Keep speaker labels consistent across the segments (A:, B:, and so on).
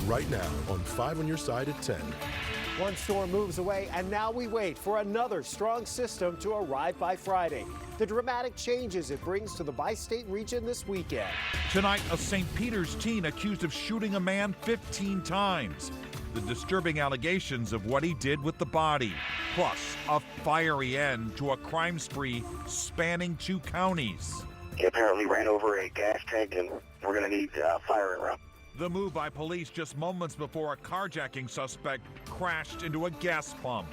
A: right now on 5 on your side at 10.
B: One storm moves away, and now we wait for another strong system to arrive by Friday. The dramatic changes it brings to the bi-state region this weekend.
C: Tonight, a St. Peter's teen accused of shooting a man 15 times. The disturbing allegations of what he did with the body. Plus, a fiery end to a crime spree spanning 2 counties.
D: He apparently ran over a gas tank, and we're going to need fire around.
C: The move by police just moments before a carjacking suspect crashed into a gas pump.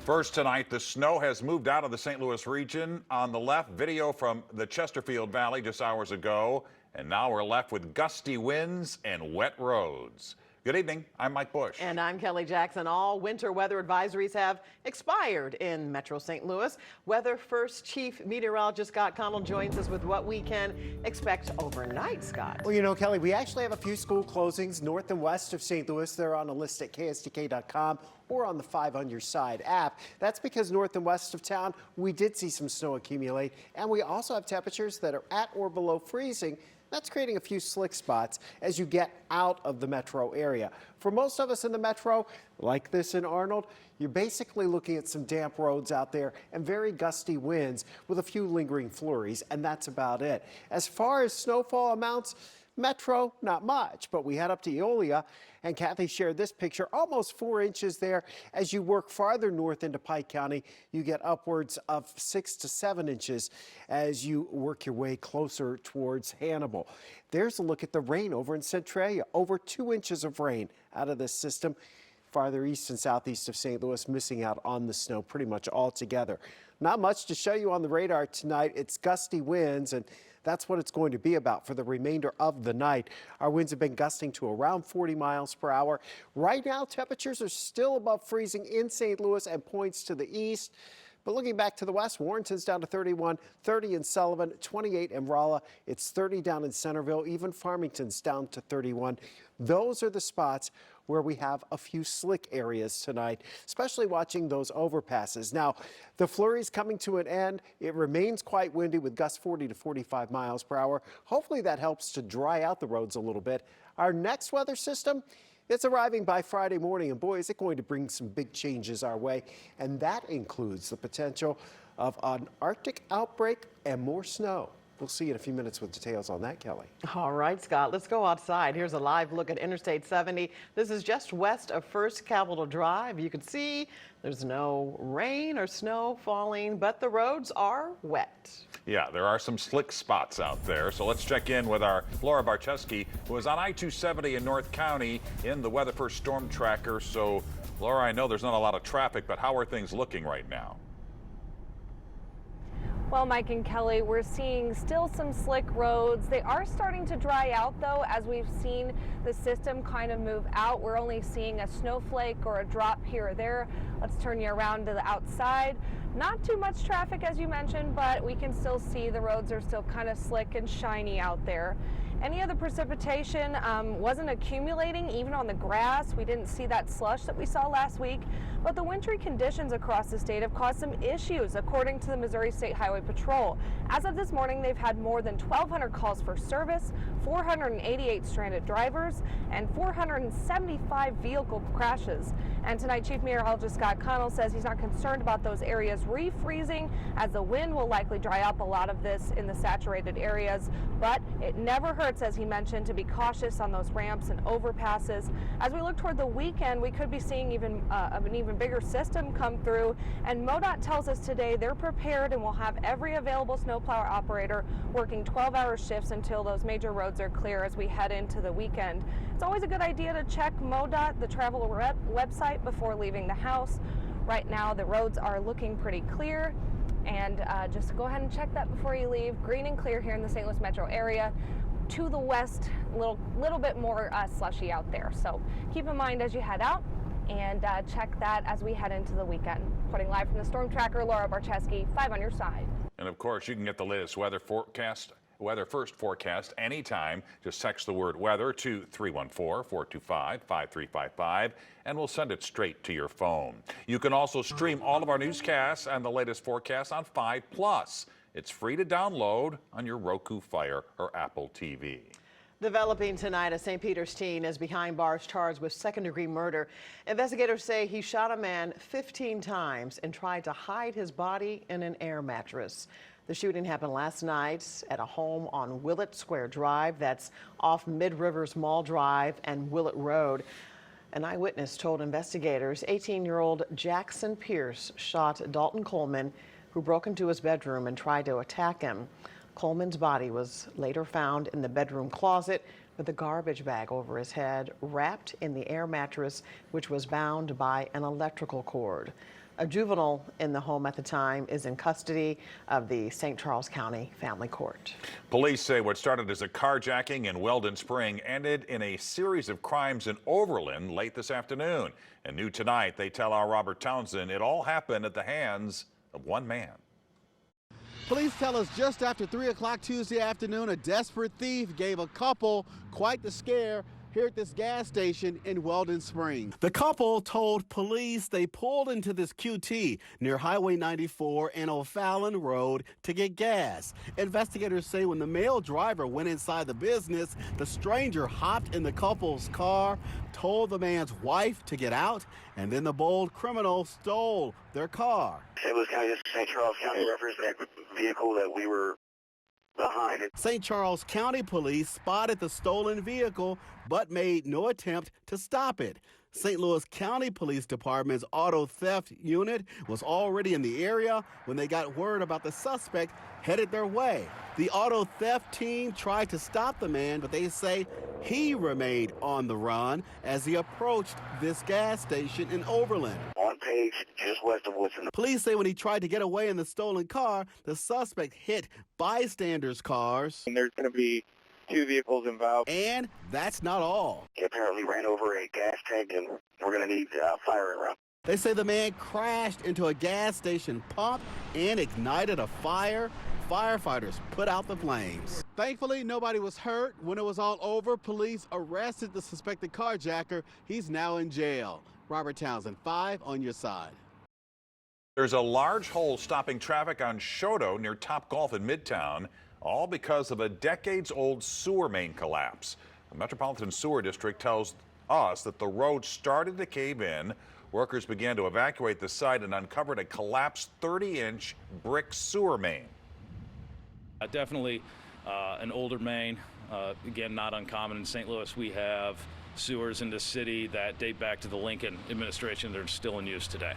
E: First tonight, the snow has moved out of the St. Louis region. On the left, video from the Chesterfield Valley just hours ago. And now we're left with gusty winds and wet roads. Good evening. I'm Mike Bush.
F: And I'm Kelly Jackson. All winter weather advisories have expired in Metro St. Louis. Weather First Chief Meteorologist Scott Connell joins us with what we can expect overnight, Scott.
B: Well, you know, Kelly, we actually have a few school closings north and west of St. Louis. They're on a list at KSDK.com or on the 5 on Your Side app. That's because north and west of town, we did see some snow accumulate, and we also have temperatures that are at or below freezing. That's creating a few slick spots as you get out of the metro area. For most of us in the metro, like this in Arnold, you're basically looking at some damp roads out there and very gusty winds with a few lingering flurries, and that's about it. As far as snowfall amounts, Metro, not much, but we head up to Eolia, and Kathy shared this picture, almost 4 inches there. As you work farther north into Pike County, you get upwards of 6 to 7 inches as you work your way closer towards Hannibal. There's a look at the rain over in Centralia, over 2 inches of rain out of this system. Farther east and southeast of St. Louis, missing out on the snow pretty much altogether. Not much to show you on the radar tonight. It's gusty winds, and that's what it's going to be about for the remainder of the night. Our winds have been gusting to around 40 miles per hour. Right now, temperatures are still above freezing in St. Louis and points to the east. But looking back to the west, Warrenton's down to 31, 30 in Sullivan, 28 in Rolla. It's 30 down in Centerville. Even Farmington's down to 31. Those are the spots where we have a few slick areas tonight, especially watching those overpasses. Now, the flurry's coming to an end. It remains quite windy with gusts 40 to 45 miles per hour. Hopefully that helps to dry out the roads a little bit. Our next weather system, it's arriving by Friday morning, and boy, is it going to bring some big changes our way. And that includes the potential of an Arctic outbreak and more snow. We'll see in a few minutes with details on that, Kelly.
F: All right, Scott, let's go outside. Here's a live look at Interstate 70. This is just west of First Capitol Drive. You can see there's no rain or snow falling, but the roads are wet.
E: Yeah, there are some slick spots out there. So let's check in with our Laura Barczewski, who is on I-270 in North County in the Weather First Storm Tracker. So, Laura, I know there's not a lot of traffic, but how are things looking right now?
G: Well, Mike and Kelly, we're seeing still some slick roads. They are starting to dry out, though, as we've seen the system kind of move out. We're only seeing a snowflake or a drop here or there. Let's turn you around to the outside. Not too much traffic, as you mentioned, but we can still see the roads are still kind of slick and shiny out there. Any of the precipitation wasn't accumulating even on the grass. We didn't see that slush that we saw last week, but the wintry conditions across the state have caused some issues, according to the Missouri State Highway Patrol. As of this morning, they've had more than 1,200 calls for service, 488 stranded drivers, and 475 vehicle crashes. And tonight, Chief Meteorologist Scott Connell says he's not concerned about those areas refreezing, as the wind will likely dry up a lot of this in the saturated areas, but it never hurts, as he mentioned, to be cautious on those ramps and overpasses. As we look toward the weekend, we could be seeing an even bigger system come through, and MoDOT tells us today they're prepared and will have every available snowplow operator working 12-hour shifts until those major roads are clear as we head into the weekend. It's always a good idea to check MoDOT, the travel website, before leaving the house. Right now, the roads are looking pretty clear, and just go ahead and check that before you leave. Green and clear here in the St. Louis metro area. To the west, little bit more slushy out there. So keep in mind as you head out, and check that as we head into the weekend. Reporting live from the Storm Tracker, Laura Barczewski, 5 on Your Side.
E: And of course, you can get the latest weather first forecast anytime. Just text the word weather to 314-425-5355 and we'll send it straight to your phone. You can also stream all of our newscasts and the latest forecasts on 5 Plus. It's free to download on your Roku, Fire, or Apple TV.
F: Developing tonight, a St. Peter's teen is behind bars charged with second-degree murder. Investigators say he shot a man 15 times and tried to hide his body in an air mattress. The shooting happened last night at a home on Willett Square Drive. That's off Mid-Rivers Mall Drive and Willett Road. An eyewitness told investigators 18-year-old Jackson Pierce shot Dalton Coleman, who broke into his bedroom and tried to attack him. Coleman's body was later found in the bedroom closet with a garbage bag over his head, wrapped in the air mattress, which was bound by an electrical cord. A juvenile in the home at the time is in custody of the St. Charles County Family Court.
E: Police say what started as a carjacking in Weldon Spring ended in a series of crimes in Overland late this afternoon. And new tonight, they tell our Robert Townsend it all happened at the hands of one man.
H: Police tell us just after 3 o'clock Tuesday afternoon, a desperate thief gave a couple quite the scare here at this gas station in Weldon Springs. The couple told police they pulled into this QT near Highway 94 and O'Fallon Road to get gas. Investigators say when the male driver went inside the business, the stranger hopped in the couple's car, told the man's wife to get out, and then the bold criminal stole their car.
D: It was kind of just St. Charles County reference vehicle that we were behind it.
H: St. Charles County Police spotted the stolen vehicle but made no attempt to stop it. St. Louis County Police Department's auto theft unit was already in the area when they got word about the suspect headed their way. The auto theft team tried to stop the man, but they say he remained on the run as he approached this gas station in Overland.
D: On page just west of Woodson.
H: Police say when he tried to get away in the stolen car, the suspect hit bystanders' cars.
D: And there's going to be 2 vehicles involved.
H: And that's not all.
D: He apparently ran over a gas tank, and we're going to need fire around.
H: They say the man crashed into a gas station pump and ignited a fire. Firefighters put out the flames. Thankfully, nobody was hurt. When it was all over, police arrested the suspected carjacker. He's now in jail. Robert Townsend, 5 on your side.
E: There's a large hole stopping traffic on Shoto near Topgolf in Midtown, all because of a decades-old sewer main collapse. The Metropolitan Sewer District tells us that the road started to cave in. Workers began to evacuate the site and uncovered a collapsed 30-inch brick sewer main.
I: Definitely an older main. Again, not uncommon in St. Louis. We have sewers in the city that date back to the Lincoln administration that are still in use today.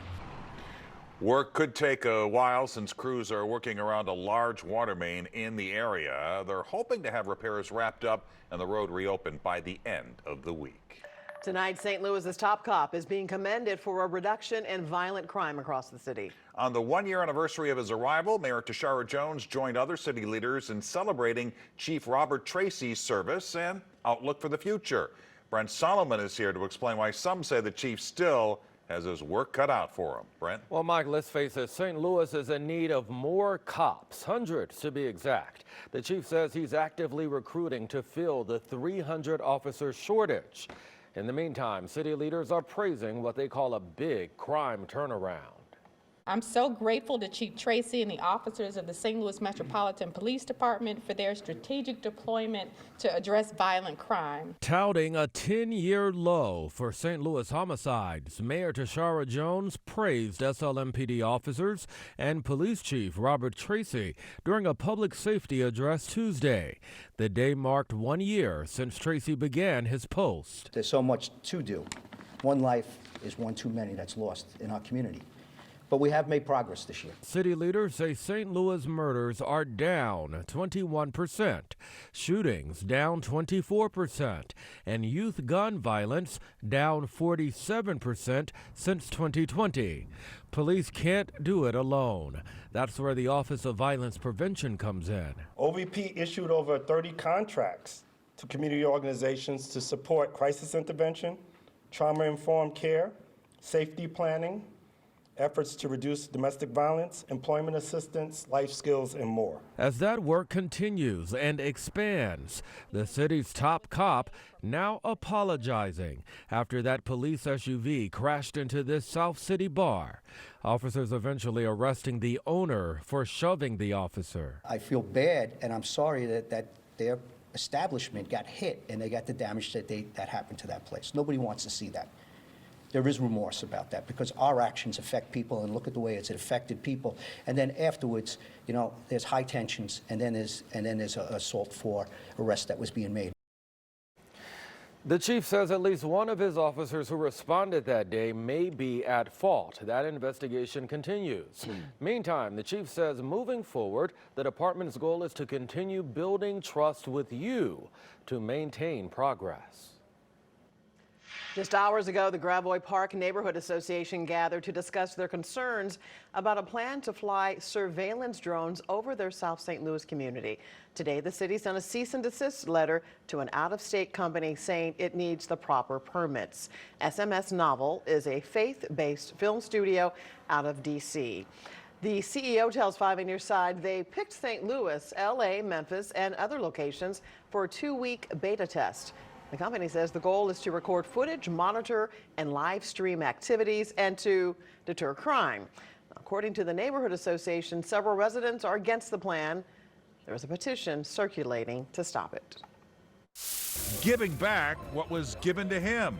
E: Work could take a while since crews are working around a large water main in the area. They're hoping to have repairs wrapped up and the road reopened by the end of the week.
F: Tonight, St. Louis's top cop is being commended for a reduction in violent crime across the city.
E: On the one-year anniversary of his arrival, Mayor Tashara Jones joined other city leaders in celebrating Chief Robert Tracy's service and outlook for the future. Brent Solomon is here to explain why some say the chief still has his work cut out for him. Brent?
J: Well, Mike, let's face it, St. Louis is in need of more cops, hundreds to be exact. The chief says he's actively recruiting to fill the 300 officer shortage. In the meantime, city leaders are praising what they call a big crime turnaround.
K: I'm so grateful to Chief Tracy and the officers of the St. Louis Metropolitan Police Department for their strategic deployment to address violent crime.
J: Touting a 10-year low for St. Louis homicides, Mayor Tashara Jones praised SLMPD officers and Police Chief Robert Tracy during a public safety address Tuesday. The day marked 1 year since Tracy began his post.
L: There's so much to do. One life is one too many that's lost in our community. But we have made progress this year.
J: City leaders say St. Louis murders are down 21%, shootings down 24%, and youth gun violence down 47% since 2020. Police can't do it alone. That's where the Office of Violence Prevention comes in.
M: OVP issued over 30 contracts to community organizations to support crisis intervention, trauma-informed care, safety planning, efforts to reduce domestic violence, employment assistance, life skills, and more.
J: As that work continues and expands, the city's top cop now apologizing after that police SUV crashed into this South City bar. Officers eventually arresting the owner for shoving the officer.
L: I feel bad, and I'm sorry that their establishment got hit and they got the damage that happened to that place. Nobody wants to see that. There is remorse about that because our actions affect people, and look at the way it affected people. And then afterwards, you know, there's high tensions, and then there's an assault for arrest that was being made.
J: The chief says at least one of his officers who responded that day may be at fault. That investigation continues. Meantime, the chief says moving forward, the department's goal is to continue building trust with you to maintain progress.
F: Just hours ago, the Gravois Park Neighborhood Association gathered to discuss their concerns about a plan to fly surveillance drones over their South St. Louis community. Today, the city sent a cease and desist letter to an out-of-state company saying it needs the proper permits. SMS Novel is a faith-based film studio out of D.C. The CEO tells 5 on Your Side they picked St. Louis, L.A., Memphis, and other locations for a 2-week beta test. The company says the goal is to record footage, monitor, and live stream activities and to deter crime. According to the Neighborhood Association, several residents are against the plan. There is a petition circulating to stop it.
C: Giving back what was given to him.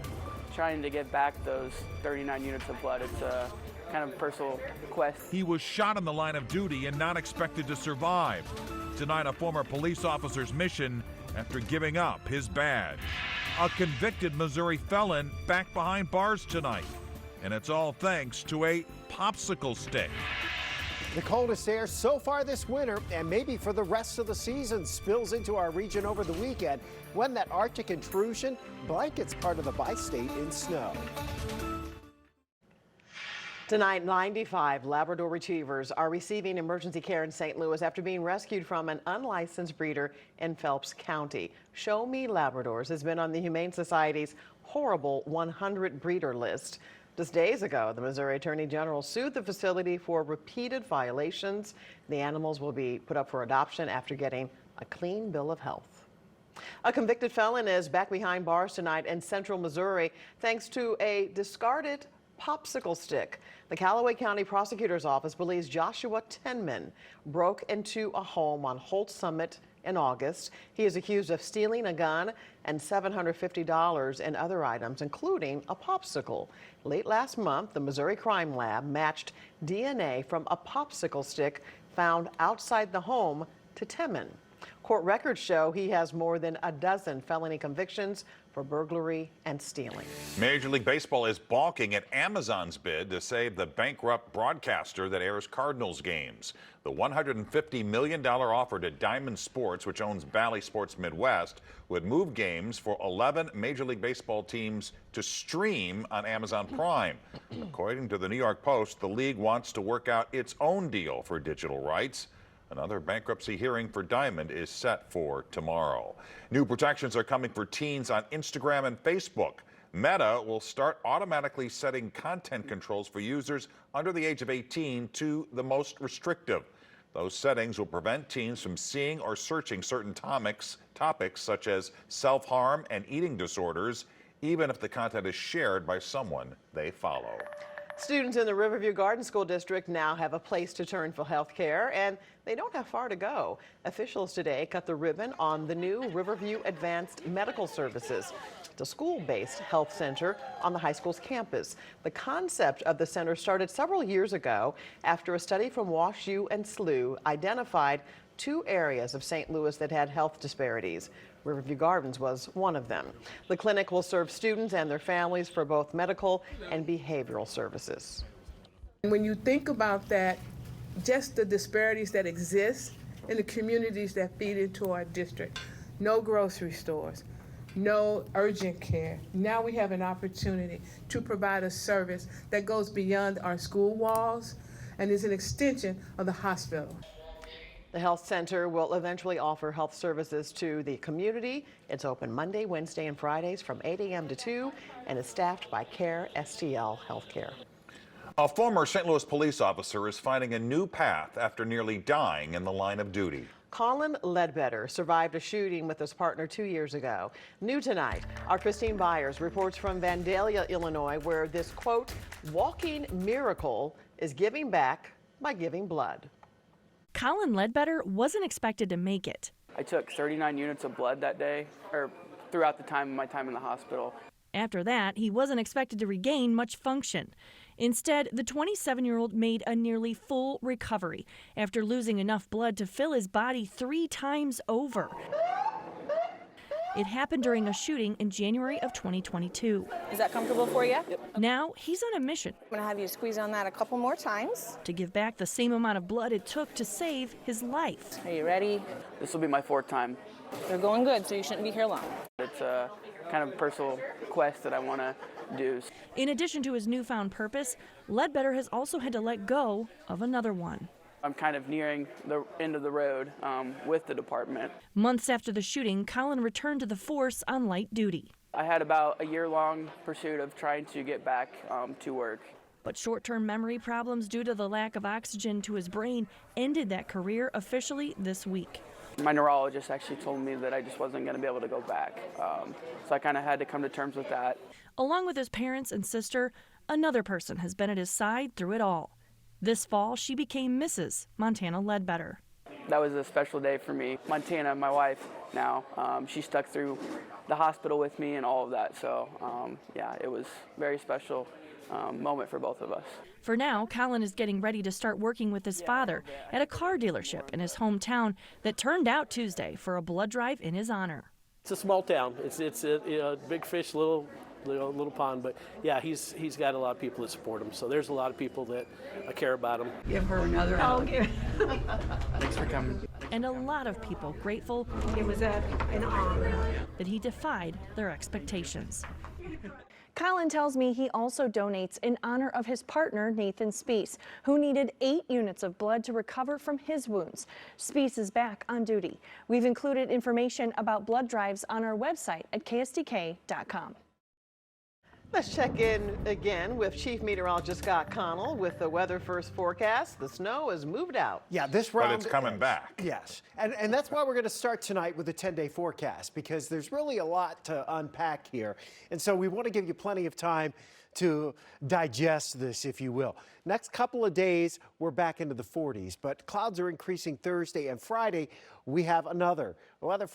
N: Trying to get back those 39 units of blood. It's a kind of personal quest.
C: He was shot in the line of duty and not expected to survive. Tonight, a former police officer's mission after giving up his badge. A convicted Missouri felon back behind bars tonight. And it's all thanks to a popsicle stick.
B: The coldest air so far this winter, and maybe for the rest of the season, spills into our region over the weekend when that Arctic intrusion blankets part of the bi-state in snow.
F: Tonight, 95 Labrador retrievers are receiving emergency care in St. Louis after being rescued from an unlicensed breeder in Phelps County. Show Me Labradors has been on the Humane Society's horrible 100 breeder list. Just days ago, the Missouri Attorney General sued the facility for repeated violations. The animals will be put up for adoption after getting a clean bill of health. A convicted felon is back behind bars tonight in central Missouri thanks to a discarded popsicle stick. The Callaway County Prosecutor's Office believes Joshua Tenman broke into a home on Holt Summit in August. He is accused of stealing a gun and $750 in other items, including a popsicle. Late last month, the Missouri Crime Lab matched DNA from a popsicle stick found outside the home to Tenman. Court records show he has more than a dozen felony convictions for burglary and stealing.
E: Major League Baseball is balking at Amazon's bid to save the bankrupt broadcaster that airs Cardinals games. The $150 million offer to Diamond Sports, which owns Bally Sports Midwest, would move games for 11 Major League Baseball teams to stream on Amazon Prime. According to the New York Post, the league wants to work out its own deal for digital rights. Another bankruptcy hearing for Diamond is set for tomorrow. New protections are coming for teens on Instagram and Facebook. Meta will start automatically setting content controls for users under the age of 18 to the most restrictive. Those settings will prevent teens from seeing or searching certain topics such as self-harm and eating disorders, even if the content is shared by someone they follow.
F: Students in the Riverview Garden School District now have a place to turn for health care, and they don't have far to go. Officials today cut the ribbon on the new Riverview Advanced Medical Services. It's a school-based health center on the high school's campus. The concept of the center started several years ago after a study from WashU and SLU identified 2 areas of St. Louis that had health disparities. Riverview Gardens was one of them. The clinic will serve students and their families for both medical and behavioral services.
O: When you think about that, just the disparities that exist in the communities that feed into our district, no grocery stores, no urgent care. Now we have an opportunity to provide a service that goes beyond our school walls and is an extension of the hospital.
F: The health center will eventually offer health services to the community. It's open Monday, Wednesday, and Fridays from 8 a.m. to 2 and is staffed by KSDK Healthcare.
E: A former St. Louis police officer is finding a new path after nearly dying in the line of duty.
F: Colin Ledbetter survived a shooting with his partner 2 years ago. New tonight, our Christine Byers reports from Vandalia, Illinois, where this, quote, walking miracle is giving back by giving blood.
P: Colin Ledbetter wasn't expected to make it.
N: I took 39 units of blood that day, or throughout the time of my time in the hospital.
P: After that, he wasn't expected to regain much function. Instead, the 27-year-old made a nearly full recovery after losing enough blood to fill his body 3 times over. It happened during a shooting in January of 2022.
Q: Is that comfortable for you?
P: Yep. Now he's on a mission.
Q: I'm going to have you squeeze on that a couple more times.
P: To give back the same amount of blood it took to save his life.
Q: Are you ready?
N: This will be my 4th time.
Q: You're going good, so you shouldn't be here long.
N: It's a kind of personal quest that I want to do.
P: In addition to his newfound purpose, Ledbetter has also had to let go of another one.
N: I'm kind of nearing the end of the road with the department.
P: Months after the shooting, Colin returned to the force on light duty.
N: I had about a year-long pursuit of trying to get back to work.
P: But short-term memory problems due to the lack of oxygen to his brain ended that career officially this week.
N: My neurologist actually told me that I just wasn't going to be able to go back. So I kind of had to come to terms with that.
P: Along with his parents and sister, another person has been at his side through it all. This fall, she became Mrs. Montana Ledbetter.
N: That was a special day for me. Montana, my wife now, she stuck through the hospital with me and all of that. So, yeah, it was a very special moment for both of us.
P: For now, Colin is getting ready to start working with his father at a car dealership in his hometown that turned out Tuesday for a blood drive in his honor.
R: It's a small town. It's a big fish, little pond, but yeah, he's got a lot of people that support him. So there's a lot of people that care about him.
S: Give her another hug.
N: Thanks for coming.
P: And a lot of people grateful
S: It was an honor.
P: that he defied their expectations.
G: Colin tells me he also donates in honor of his partner, Nathan Spees, who needed 8 units of blood to recover from his wounds. Spees is back on duty. We've included information about blood drives on our website at ksdk.com.
F: Let's check in again with Chief Meteorologist Scott Connell with the weather first forecast. The snow has moved out.
B: Yeah, this round.
E: But it's coming back.
B: Yes, and that's why we're going to start tonight with a 10-day forecast, because there's really a lot to unpack here. And so we want to give you plenty of time to digest this, if you will. Next couple of days, we're back into the 40s, but clouds are increasing Thursday and Friday. We have another weather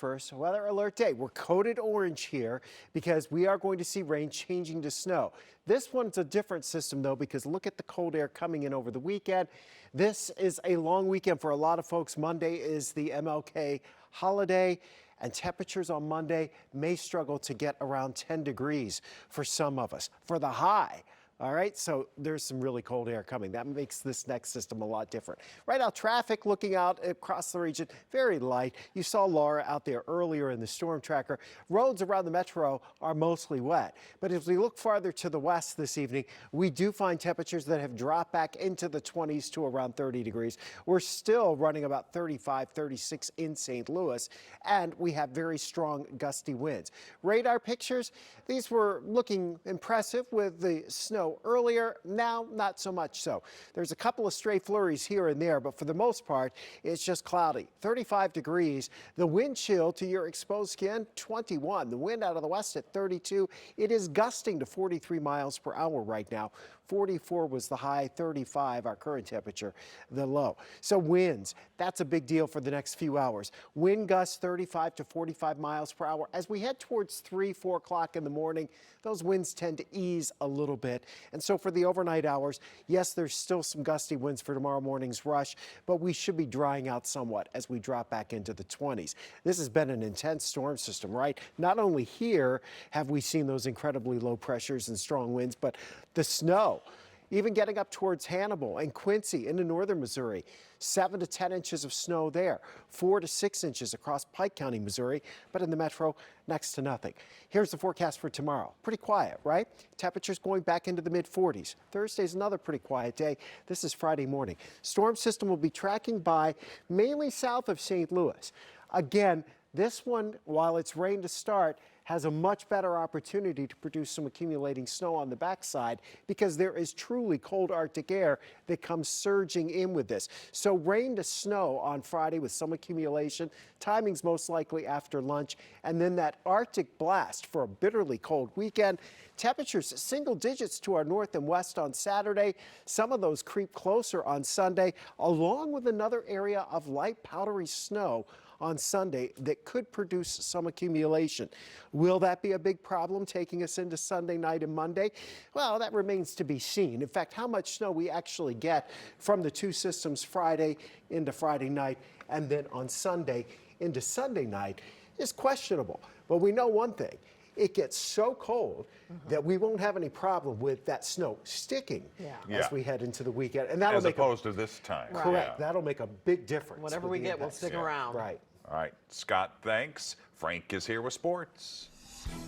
B: alert day. We're coded orange here because we are going to see rain changing to snow. This one's a different system, though, because look at the cold air coming in over the weekend. This is a long weekend for a lot of folks. Monday is the MLK holiday, and temperatures on Monday may struggle to get around 10 degrees for some of us. For the high, all right, so there's some really cold air coming. That makes this next system a lot different. Right now, traffic looking out across the region, very light. You saw Laura out there earlier in the storm tracker. Roads around the metro are mostly wet. But as we look farther to the west this evening, we do find temperatures that have dropped back into the 20s to around 30 degrees. We're still running about 35, 36 in St. Louis, and we have very strong gusty winds. Radar pictures, these were looking impressive with the snow earlier. Now, not so much so. There's a couple of stray flurries here and there, but for the most part, it's just cloudy. 35 degrees. The wind chill to your exposed skin, 21. The wind out of the west at 32. It is gusting to 43 miles per hour right now. 44 was the high, 35 our current temperature, the low. So winds, that's a big deal for the next few hours. Wind gusts 35 to 45 miles per hour. As we head towards 3, 4 o'clock in the morning, those winds tend to ease a little bit. And so for the overnight hours, yes, there's still some gusty winds for tomorrow morning's rush, but we should be drying out somewhat as we drop back into the 20s. This has been an intense storm system, right? Not only here have we seen those incredibly low pressures and strong winds, but the snow, even getting up towards Hannibal and Quincy into northern Missouri, 7 to 10 inches of snow there, 4 to 6 inches across Pike County, Missouri, but in the metro, next to nothing. Here's the forecast for tomorrow. Pretty quiet, right? Temperatures going back into the mid-40s. Thursday's another pretty quiet day. This is Friday morning. Storm system will be tracking by mainly south of St. Louis. Again, this one, while it's rain to start, has a much better opportunity to produce some accumulating snow on the backside because there is truly cold Arctic air that comes surging in with this. So rain to snow on Friday with some accumulation. Timing's most likely after lunch. And then that Arctic blast for a bitterly cold weekend. Temperatures single digits to our north and west on Saturday. Some of those creep closer on Sunday, along with another area of light powdery snow on Sunday that could produce some accumulation. Will that be a big problem taking us into Sunday night and Monday? Well, that remains to be seen. In fact, how much snow we actually get from the two systems Friday into Friday night and then on Sunday into Sunday night is questionable. But we know one thing. It gets so cold that we won't have any problem with that snow sticking as we head into the weekend. And that'll
E: as opposed to this time.
B: Correct.
E: Yeah.
B: That'll make a big difference.
F: Whatever we get, we'll stick around.
B: Right.
E: All right, Scott, thanks. Frank is here with sports.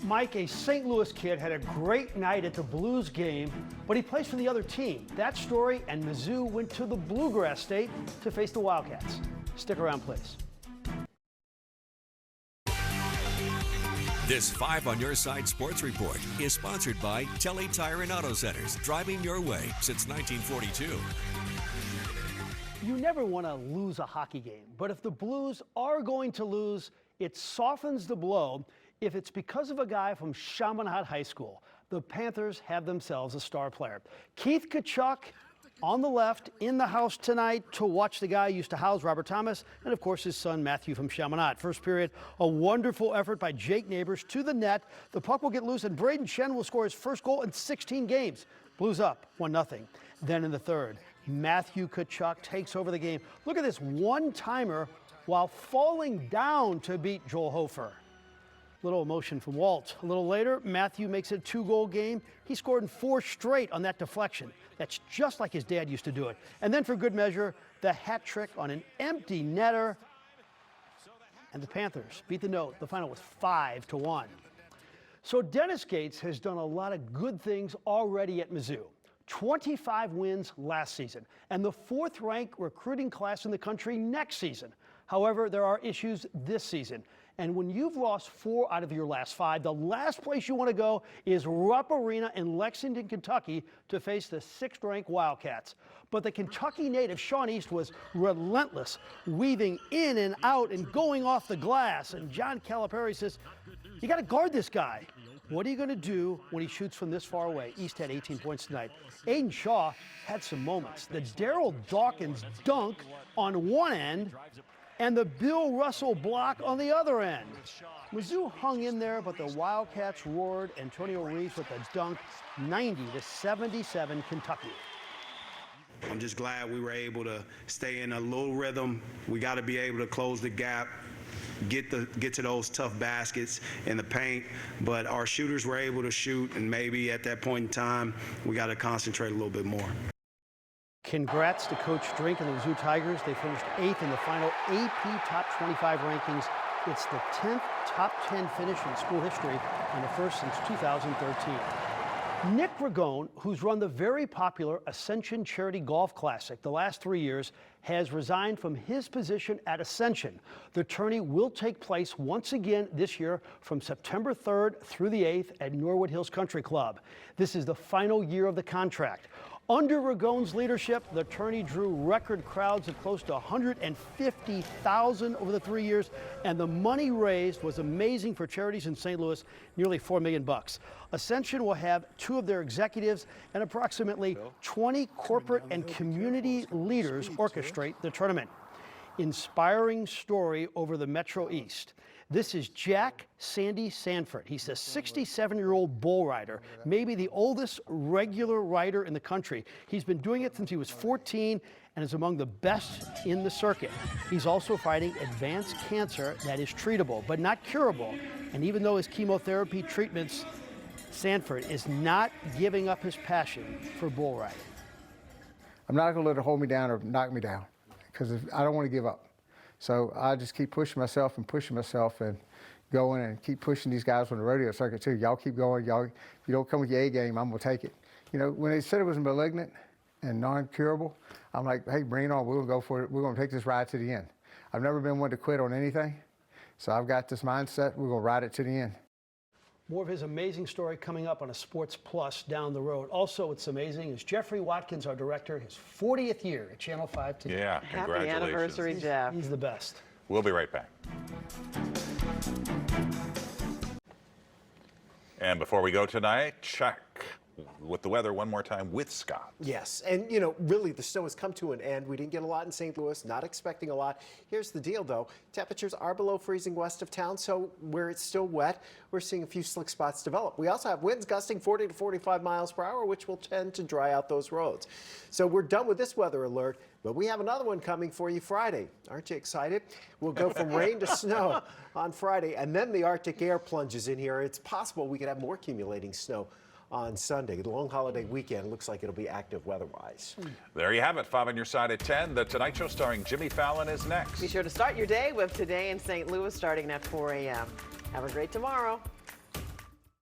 T: Mike, a St. Louis kid, had a great night at the Blues game, but he plays for the other team. That story, and Mizzou went to the Bluegrass State to face the Wildcats. Stick around, please.
U: This 5 on Your Side Sports Report is sponsored by Telly Tire and Auto Centers, driving your way since 1942.
T: You never want to lose a hockey game, but if the Blues are going to lose, it softens the blow if it's because of a guy from Chaminade High School. The Panthers have themselves a star player. Keith Tkachuk on the left in the house tonight to watch the guy who used to house Robert Thomas and, of course, his son Matthew from Chaminade. First period, a wonderful effort by Jake Neighbors to the net. The puck will get loose, and Braden Shen will score his first goal in 16 games. Blues up 1-0. Then in the third, Matthew Tkachuk takes over the game. Look at this one-timer while falling down to beat Joel Hofer. Little emotion from Walt. A little later, Matthew makes it a 2-goal game. He scored in 4 straight on that deflection. That's just like his dad used to do it. And then for good measure, the hat trick on an empty netter. And the Panthers beat the note. The final was 5-1. So Dennis Gates has done a lot of good things already at Mizzou. 25 wins last season, and the 4th-ranked recruiting class in the country next season. However, there are issues this season. And when you've lost 4 out of your last 5, the last place you want to go is Rupp Arena in Lexington, Kentucky, to face the 6th-ranked Wildcats. But the Kentucky native Sean East was relentless, weaving in and out and going off the glass. And John Calipari says, you got to guard this guy. What are you going to do when he shoots from this far away? East had 18 points tonight. Aiden Shaw had some moments. The Daryl Dawkins dunk on one end and the Bill Russell block on the other end. Mizzou hung in there, but the Wildcats roared. Antonio Reeves with a dunk, 90-77 Kentucky.
V: I'm just glad we were able to stay in a little rhythm. We got to be able to close the gap, get to those tough baskets in the paint, but our shooters were able to shoot, and maybe at that point in time, we got to concentrate a little bit more.
T: Congrats to Coach Drink and the Mizzou Tigers. They finished 8th in the final AP Top 25 rankings. It's the 10th top 10 finish in school history and the first since 2013. Nick Ragone, who's run the very popular Ascension Charity Golf Classic the last 3 years, has resigned from his position at Ascension. The tourney will take place once again this year from September 3rd through the 8th at Norwood Hills Country Club. This is the final year of the contract. Under Ragone's leadership, the tourney drew record crowds of close to 150,000 over the 3 years, and the money raised was amazing for charities in St. Louis, nearly $4 million. Ascension will have 2 of their executives and approximately 20 corporate and community leaders orchestrate the tournament. Inspiring story over the Metro East. This is Jack Sandy Sanford. He's a 67-year-old bull rider, maybe the oldest regular rider in the country. He's been doing it since he was 14 and is among the best in the circuit. He's also fighting advanced cancer that is treatable, but not curable. And even though his chemotherapy treatments, Sanford is not giving up his passion for bull riding.
W: I'm not going to let it hold me down or knock me down, because I don't want to give up. So I just keep pushing myself and going and keep pushing these guys on the rodeo circuit too. Y'all keep going. Y'all, if you don't come with your A game, I'm going to take it. You know, when they said it was malignant and non-curable, I'm like, hey, bring it on. We're going to go for it. We're going to take this ride to the end. I've never been one to quit on anything. So I've got this mindset. We're going to ride it to the end.
T: More of his amazing story coming up on a Sports Plus down the road. Also, what's amazing is Jeffrey Watkins, our director, his 40th year at Channel 5 today.
E: Yeah, congratulations.
F: Happy anniversary, Jeff.
T: He's the best.
E: We'll be right back. And before we go tonight, check with the weather one more time with Scott.
B: Yes, and you know, really the snow has come to an end. We didn't get a lot in St. Louis, not expecting a lot. Here's the deal though, temperatures are below freezing west of town, so where it's still wet, we're seeing a few slick spots develop. We also have winds gusting 40 to 45 miles per hour, which will tend to dry out those roads. So we're done with this weather alert, but we have another one coming for you Friday. Aren't you excited? We'll go from rain to snow on Friday, and then the Arctic air plunges in here. It's possible we could have more accumulating snow on Sunday. The long holiday weekend looks like it'll be active weather-wise.
E: There you have it. 5 on your side at 10. The Tonight Show starring Jimmy Fallon is next.
F: Be sure to start your day with Today in St. Louis starting at 4 a.m. Have a great tomorrow.